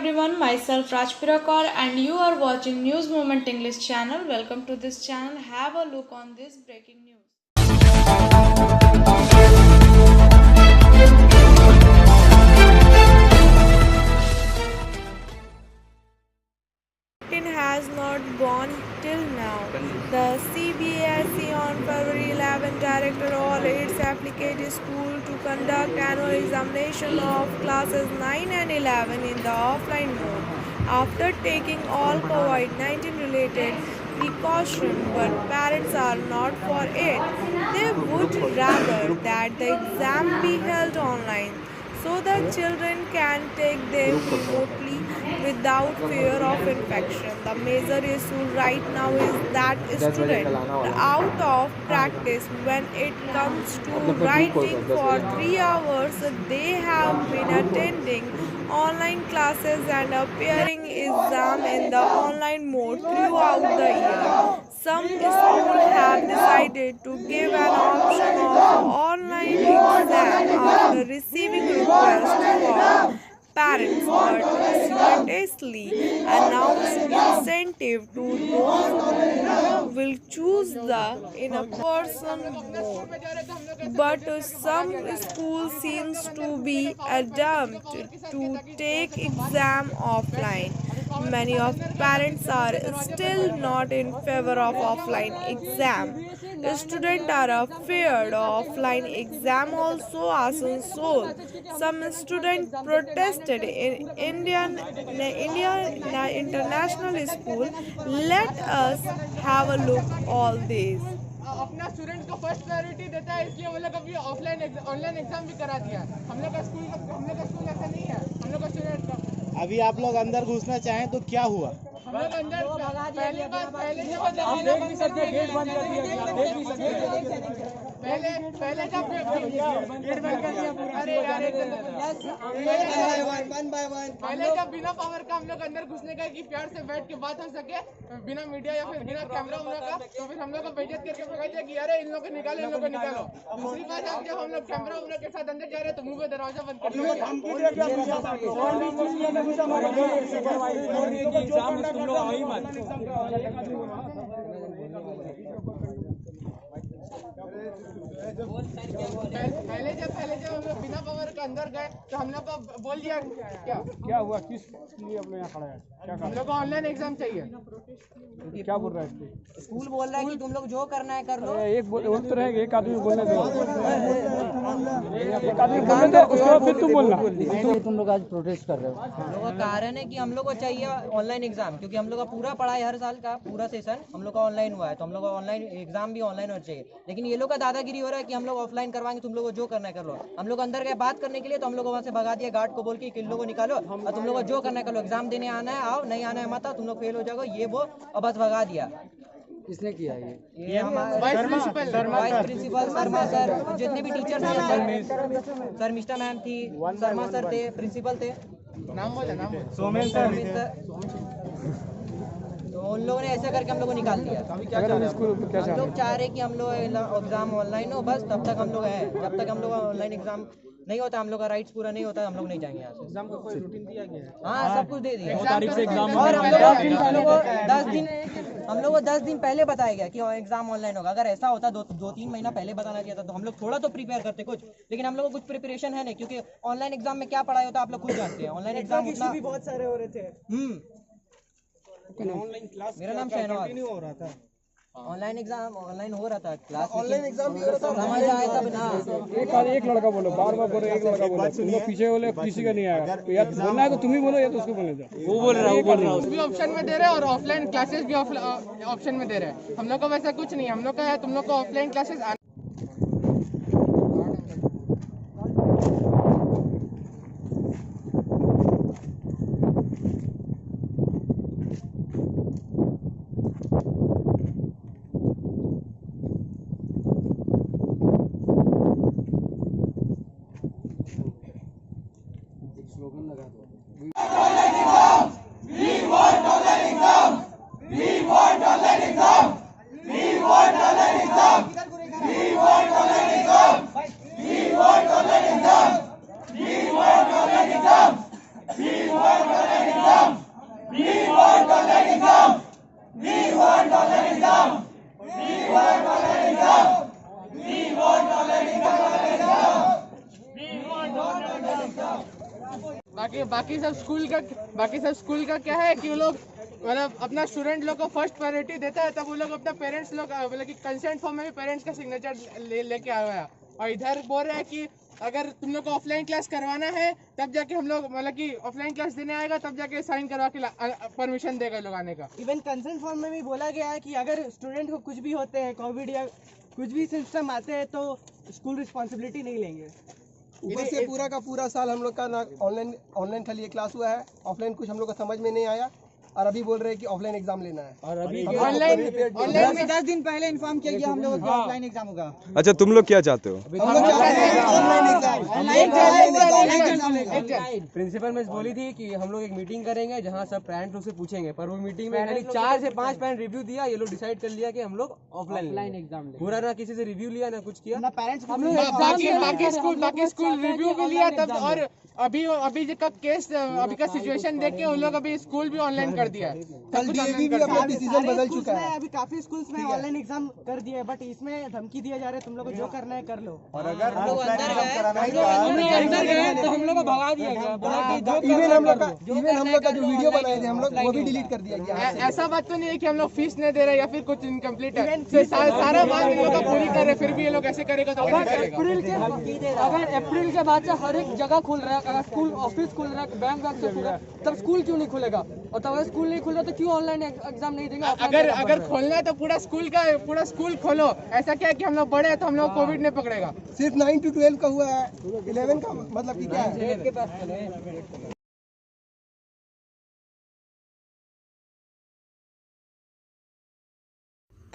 everyone, myself Rajpira Kaur and you are watching News Moment English channel. Welcome to this channel. Have a look on this breaking news. Has not gone till now. The CBSE on February 11 directed all its affiliated schools to conduct annual examination of classes 9 and 11 in the offline mode after taking all COVID-19 related precautions, but parents are not for it. They would rather that the exam be held online so that children can take them remotely without fear of infection. The major issue right now is that students are out of practice when it comes to writing. For 3 hours they have been attending online classes and appearing exam in the online mode throughout the year. Some schools have decided to give an option of online exam after receiving requests for parents, but simultaneously announced incentive to those who will choose the in-person mode. But some schools seems to be adamant to take exam offline. Many of parents are still not in favor of offline exam. Students are afraid of offline exam also. Asansol. Some students protested in Indian International School. Let us have a look all these. अपना student को first priority देता है, इसलिए वो लोग अभी online exam भी करा दिया। हम लोग का स्कूल ऐसा नहीं है। हम लोग का स्टूडेंट का अभी आप लोग अंदर घुसना चाहें तो क्या हुआ? हम लोग अंदर पहले गेट बंद कर दिया, पहले जब गेट बंद कर दिया पूरा। अरे यार पहले जब बिना पावर का हम लोग अंदर घुसने का कि प्यार से बैठ के बात हो सके बिना मीडिया या फिर बिना कैमरा का, तो फिर हम लोग को बेइज्जत करके भगा दिया कि अरे इन लोग को निकालो, इन लोग को निकालो। दूसरी बात है, जब हम लोग कैमरा के साथ अंदर जा रहे हैं तो मुंह पे दरवाजा बंद कर दिया। पहले जब हम लोग बिना पावर के अंदर गए तो हम लोग को बोल दिया क्या हुआ? किस लिए आप लोग यहाँ खड़ा है? क्या हम लोग को ऑनलाइन एग्जाम चाहिए। क्या बोल रहा है? स्कूल बोल रहा है कि तुम लोग जो करना है कर लो। एक बोल तो रहेगा, एक आदमी बोलने दो, एक आदमी बोलने दो, उसके बाद फिर तुम बोलना। तुम लोग आज प्रोटेस्ट कर रहे हो? हम लोग का कारण है कि हम लोग को चाहिए ऑनलाइन एग्जाम, क्योंकि हम लोग का पूरा पढ़ाई हर साल का पूरा सेशन हम लोग का ऑनलाइन हुआ है, तो हम लोग का ऑनलाइन एग्जाम भी ऑनलाइन होना चाहिए। लेकिन ये लोग का दादागिरी हो रहा है कि हम लोग ऑफलाइन करवाएंगे, तुम लोग को जो करना है कर लो। हम लोग अंदर गए बात करने के लिए, तो हम लोग वहाँ से भगा दिया गार्ड को बोल के कि इन लोगों को निकालो और तुम लोग को जो करना है कर लो, एग्जाम देने आना है आओ, नहीं आना है मत आओ, तुम लोग फेल हो जाओगे, ये वो, और बस भगा दिया। किसने किया ये हमारे वाइस प्रिंसिपल शर्मा सर, जितने भी टीचर्स थे, सर मिस्टर मैम थी, शर्मा सर थे, प्रिंसिपल थे, नाम बोला सोमेन सर। तो उन लोगों ने ऐसा करके हम लोग को निकाल दिया। हम लोग चाह रहे कि हम लोग एग्जाम ऑनलाइन हो, बस तब तक हम लोग हैं। जब तक हम लोग ऑनलाइन एग्जाम नहीं होता, हम लोग का राइट्स पूरा नहीं होता, हम लोग नहीं जाएंगे यहाँ से। एग्जाम को कोई रूटीन दिया गया है? हाँ, सब कुछ दे दिया। 2 तारीख से एग्जाम और हम लोग को 10 दिन पहले बताया गया कि एग्जाम ऑनलाइन होगा। अगर ऐसा होता 2-3 महीना पहले बताना चाहिए था, तो हम लोग थोड़ा तो प्रिपेयर करते कुछ। लेकिन हम लोग को कुछ प्रिपरेशन है नहीं, क्योंकि ऑनलाइन एग्जाम में क्या पढ़ाई होता है आप लोग खुद जानते हैं। ऑनलाइन एग्जाम भी बहुत सारे हो रहे थे। ऑनलाइन क्लास मेरा नाम शहनवाज हो रहा था। ऑनलाइन एग्जाम ऑनलाइन हो रहा था, क्लास ऑनलाइन एग्जाम भी हो रहा था। समझ आए तब ना। एक लड़का बोलो, बार बोलो, एक लड़का बोलो, तुम लोग पीछे बोले किसी का नहीं आया, तो या बोलना है तो तुम ही बोलो या तो उसको बोलने दो। वो बोल रहा है भी ऑप्शन में दे रहे हैं और ऑफलाइन क्लासेस भी ऑप्शन में दे रहे हैं। हम लोग को वैसा कुछ नहीं, हम लोग का है तुम लोग को ऑफलाइन क्लासेस स्लोगन लगा दो। We want online exam. बाकी सब स्कूल का क्या है कि वो लोग मतलब अपना स्टूडेंट लोग को फर्स्ट प्रायोरिटी देता है, तब वो लोग अपना पेरेंट्स लोग मतलब कि कंसेंट फॉर्म में भी पेरेंट्स का सिग्नेचर लेके आया हुआ है। और इधर बोल रहे हैं कि अगर तुम लोग को ऑफलाइन क्लास करवाना है तब जाके हम लोग मतलब कि ऑफलाइन क्लास देने आएगा तब जाके साइन करवा के परमिशन देगा लोग आने का। इवन कंसेंट फॉर्म में भी बोला गया है कि अगर स्टूडेंट को कुछ भी होते हैं, कोविड या कुछ भी सिस्टम आते हैं, तो स्कूल रिस्पॉन्सिबिलिटी नहीं लेंगे। ऊपर से पूरा का पूरा साल हम लोग का ना ऑनलाइन खाली क्लास हुआ है, ऑफलाइन कुछ हम लोग को समझ में नहीं आया, और अभी बोल रहे हैं कि ऑफलाइन एग्जाम लेना है। और अभी ऑनलाइन में 10 दिन पहले इन्फॉर्म किया गया हम लोगों को ऑफलाइन एग्जाम होगा। अच्छा, तुम लोग क्या चाहते हो? हम लोग चाहते हैं ऑनलाइन एग्जाम। प्रिंसिपल मिस बोली थी कि हम लोग एक मीटिंग करेंगे जहां सब पेरेंट्स लोग से पूछेंगे, पर वो मीटिंग में खाली 4 से 5 पेरेंट रिव्यू दिया, ये लोग डिसाइड कर लिया कि हम लोग ऑफलाइन एग्जाम लेंगे। पूरा ना किसी से रिव्यू लिया ना कुछ किया। बाकी स्कूल रिव्यू भी लिया तब, और अभी का केस अभी का सिचुएशन देख के उन लोग अभी स्कूल भी ऑनलाइन कर दिया है। कल डीएवी भी अपना डिसीजन बदल चुका है। अभी काफी स्कूल्स में ऑनलाइन एग्जाम कर दिया है, बट इसमें धमकी दिया जा रहा है तुम लोग को जो करना है कर लो। और अगर हम लोग अंदर गए तो हम लोग को भगा दिया गया, बोला कि इवन हम लोग का जो वीडियो बनाए थे हम लोग वो भी डिलीट कर दिया गया। ऐसा बात तो नहीं है कि हम लोग फीस नहीं दे रहे या फिर कुछ इनकम्प्लीट है, सारा बात इन लोग का पूरी कर रहे, फिर भी ये लोग ऐसे करेगा तो कैसे करेगा? अगर अप्रैल के बाद से हर एक जगह खुल रहा है, अगर स्कूल ऑफिस खुल रहा है, बैंक से खुल रहा है, तब स्कूल क्यों नहीं खुलेगा? और तब अगर स्कूल नहीं खुल रहा तो क्यों ऑनलाइन एग्जाम नहीं देंगे? अगर खोलना है तो पूरा स्कूल खोलो। ऐसा क्या है कि हम लोग बड़े हैं तो हम लोग कोविड नहीं पकड़ेगा। सिर्फ 9 to 12 का हुआ है, 11 का मतलब कि क्या है?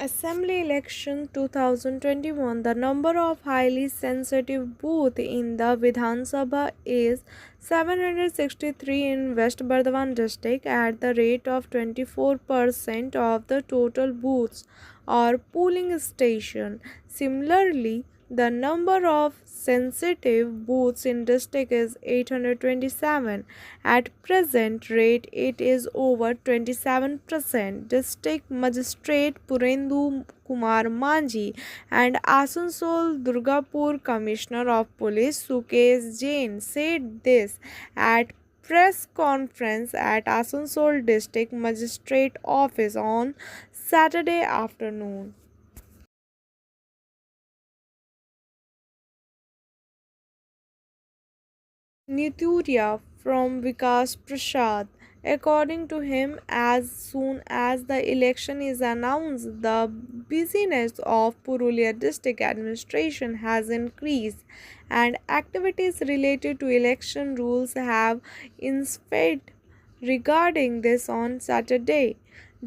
Assembly election 2021, the number of highly sensitive booths in the Vidhan Sabha is 763 in West Bardhaman district at the rate of 24% of the total booths or polling station. Similarly, the number of sensitive booths in district is 827. At present rate, it is over 27%. District Magistrate Purendu Kumar Manji and Asansol Durgapur Commissioner of Police Sukesh Jain said this at press conference at Asansol District Magistrate Office on Saturday afternoon. Nituria from Vikas Prasad. According to him, as soon as the election is announced, the busyness of Purulia district administration has increased and activities related to election rules have ensued. Regarding this, on Saturday,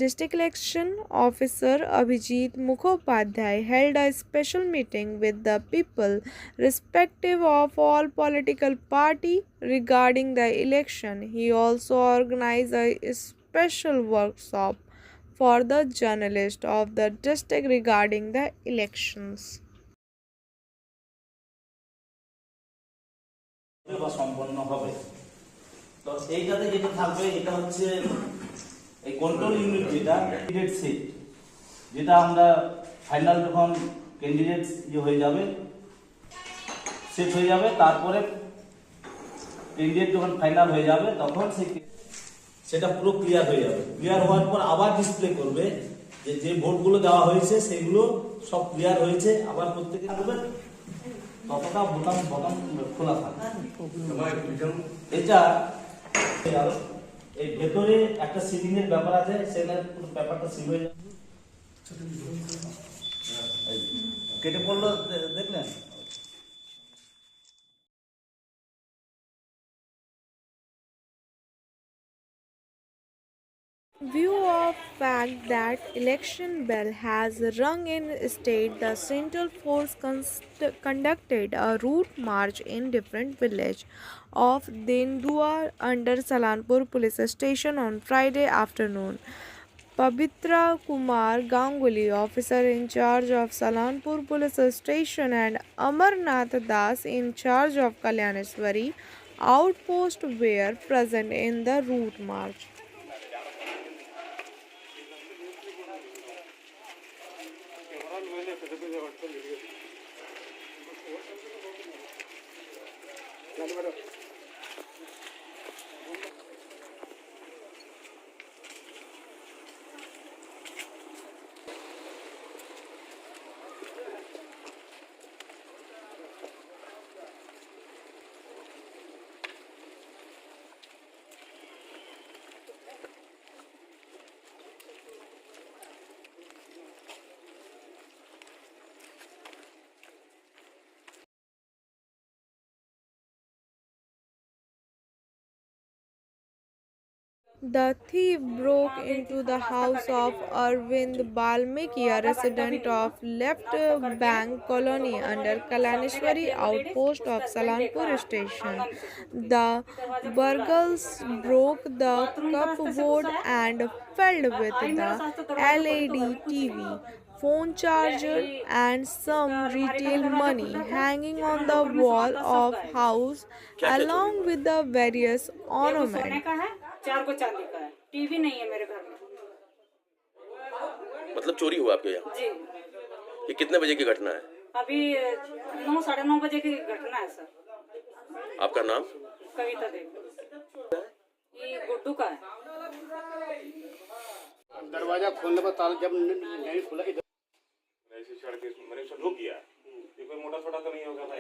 District Election Officer Abhijit Mukhopadhyay held a special meeting with the people, respective of all political party, regarding the election. He also organized a special workshop for the journalists of the district regarding the elections. সম্পন্ন হবে। তো এইটাতে যেটা থাকবে এটা হচ্ছে এই control unit, যেটা ক্যান্ডিডেট সিট, যেটা আমরা ফাইনাল যখন ক্যান্ডিডেট হয়ে যাবে সেট হয়ে যাবে, তারপরে ক্যান্ডিডেট যখন ফাইনাল হয়ে যাবে তখন সেটা পুরো ক্লিয়ার হয়ে যাবে। ক্লিয়ার হওয়ার পর আবার ডিসপ্লে করবে যে ভোটগুলো দেওয়া হয়েছে সেগুলো সব ক্লিয়ার হয়েছে, আবার প্রত্যেকে করবে ততটা বোতাম খোলা থাকে। এটা এই ভেতরে একটা সিলিং এর ব্যাপার আছে, সেখানে পুরো ব্যাপারটা সিল হয়ে যাবে। কেটে পড়লো দেখলেন? View of fact that election bell has rung in state, the Central Force conducted a route march in different village of Dendua under Salanpur police station on Friday afternoon. Pavitra Kumar Ganguly, officer in charge of Salanpur police station, and Amarnath Das, in charge of Kalyaneswari outpost, were present in the route march. The thief broke into the house of Arvind Balmiki, a resident of Left Bank Colony under Kalaneshwari outpost of Salanpur station. The burglars broke the cupboard and filled with the LED TV, phone charger and some retail money hanging on the wall of house along with the various ornaments. 4 को चांदी का है, TV नहीं है मेरे घर में। मतलब चोरी हुआ आपके यहाँ? जी। ये कितने बजे की घटना है? अभी 9 साढ़े 9 बजे की घटना है सर। आपका नाम? कविता देवी। ये गुड्डू का है। दरवाजा खोलने पर ताला जब नहीं खुला इधर ऐसे चढ़ के मैंने सब लुक किया। ये कोई मोटा छोटा तो नहीं होगा भाई।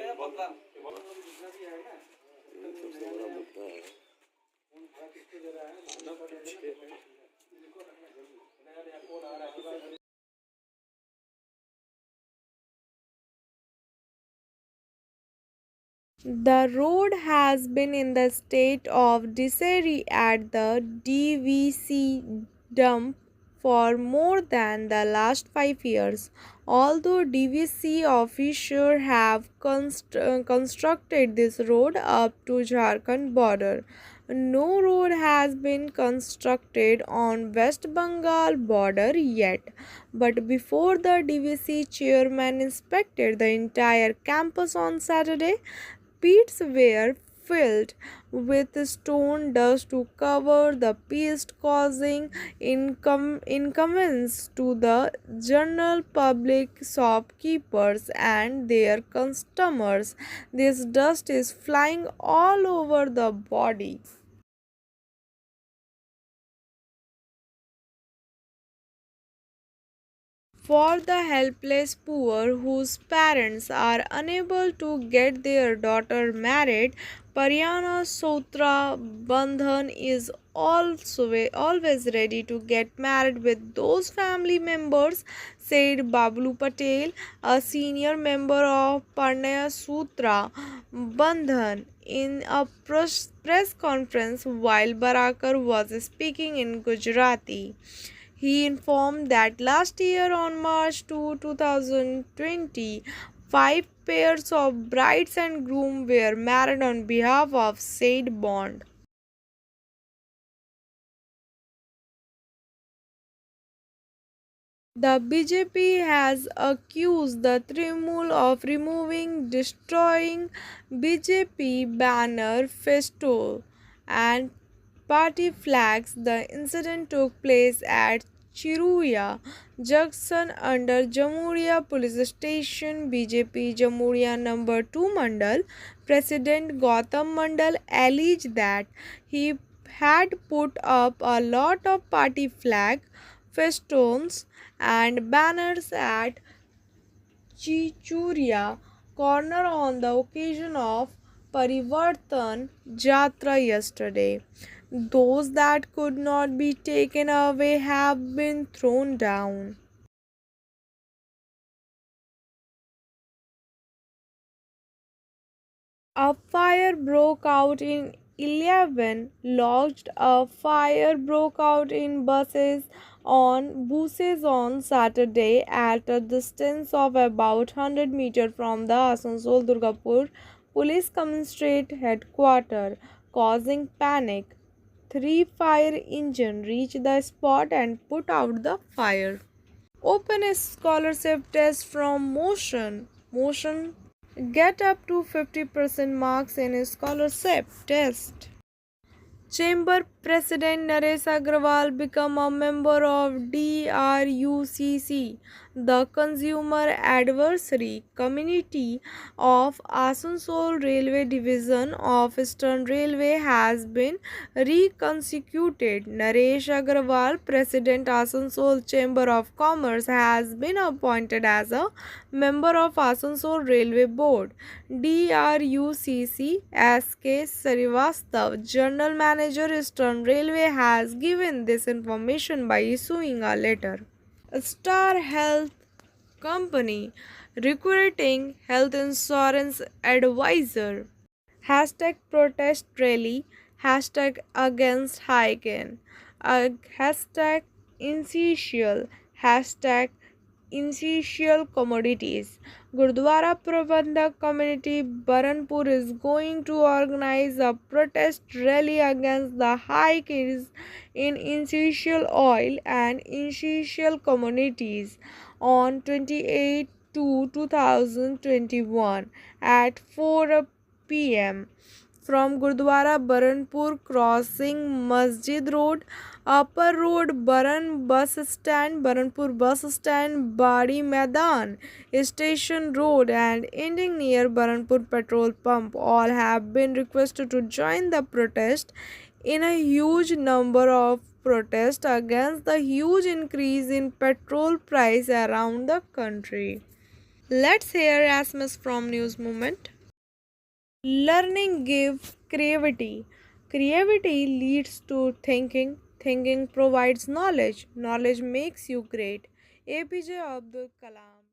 The road has been in the state of disarray at the DVC dump for more than the last 5 years. Although DVC officials have constructed this road up to Jharkhand border, no road has been constructed on West Bengal border yet. But before the DVC chairman inspected the entire campus on Saturday, pits were filled with stone dust to cover the pits, causing inconvenience to the general public, shopkeepers, and their customers. This dust is flying all over the body. For the helpless poor whose parents are unable to get their daughter married, Paryana Sutra Bandhan is always ready to get married with those family members, said Bablu Patel, a senior member of Parnaya Sutra Bandhan, in a press conference while Barakar was speaking in Gujarati. He informed that last year on March 2, 2020, 5 pairs of brides and groom were married on behalf of said bond. The BJP has accused the Trinamool of removing, destroying BJP banner, festo, and party flags. The incident took place at Chiruya Junction under Jamuria Police Station. BJP Jamuria number 2 Mandal President Gautam Mandal alleged that he had put up a lot of party flag, festoons, and banners at Chichuria corner on the occasion of Parivartan Jatra yesterday. Those that could not be taken away have been thrown down. A fire broke out in 11 lodged. A fire broke out in buses on Saturday at a distance of about 100 meters from the Asansol Durgapur Police Commissariat headquarters, causing panic. 3 fire engines reached the spot and put out the fire. Open a scholarship test from Motion. Get up to 50% marks in a scholarship test. Chamber President Naresh Agrawal become a member of DRUCC, the Consumer Advisory Committee of Asansol Railway Division of Eastern Railway has been reconstituted. Naresh Agrawal, President Asansol Chamber of Commerce, has been appointed as a member of Asansol Railway Board. DRUCC S.K. Srivastav, General Manager Eastern Railway, has given this information by issuing a letter. Star Health Company recruiting health insurance advisor. Hashtag protest rally hashtag against hiking, hashtag essential commodities. Gurdwara Prabandhak Community Baranpur is going to organize a protest rally against the hike in essential oil and essential commodities on 28/2/2021 at 4 p.m. from Gurdwara Baranpur crossing Masjid Road, Upper Road, Baran Bus Stand, Baranpur Bus Stand, Badi Maidan, Station Road, and ending near Baranpur Petrol Pump. All have been requested to join the protest in a huge number of protests against the huge increase in petrol price around the country. Let's hear Asmus from News Movement. Learning gives creativity. Creativity leads to thinking. Thinking provides knowledge. Knowledge makes you great. APJ Abdul Kalam.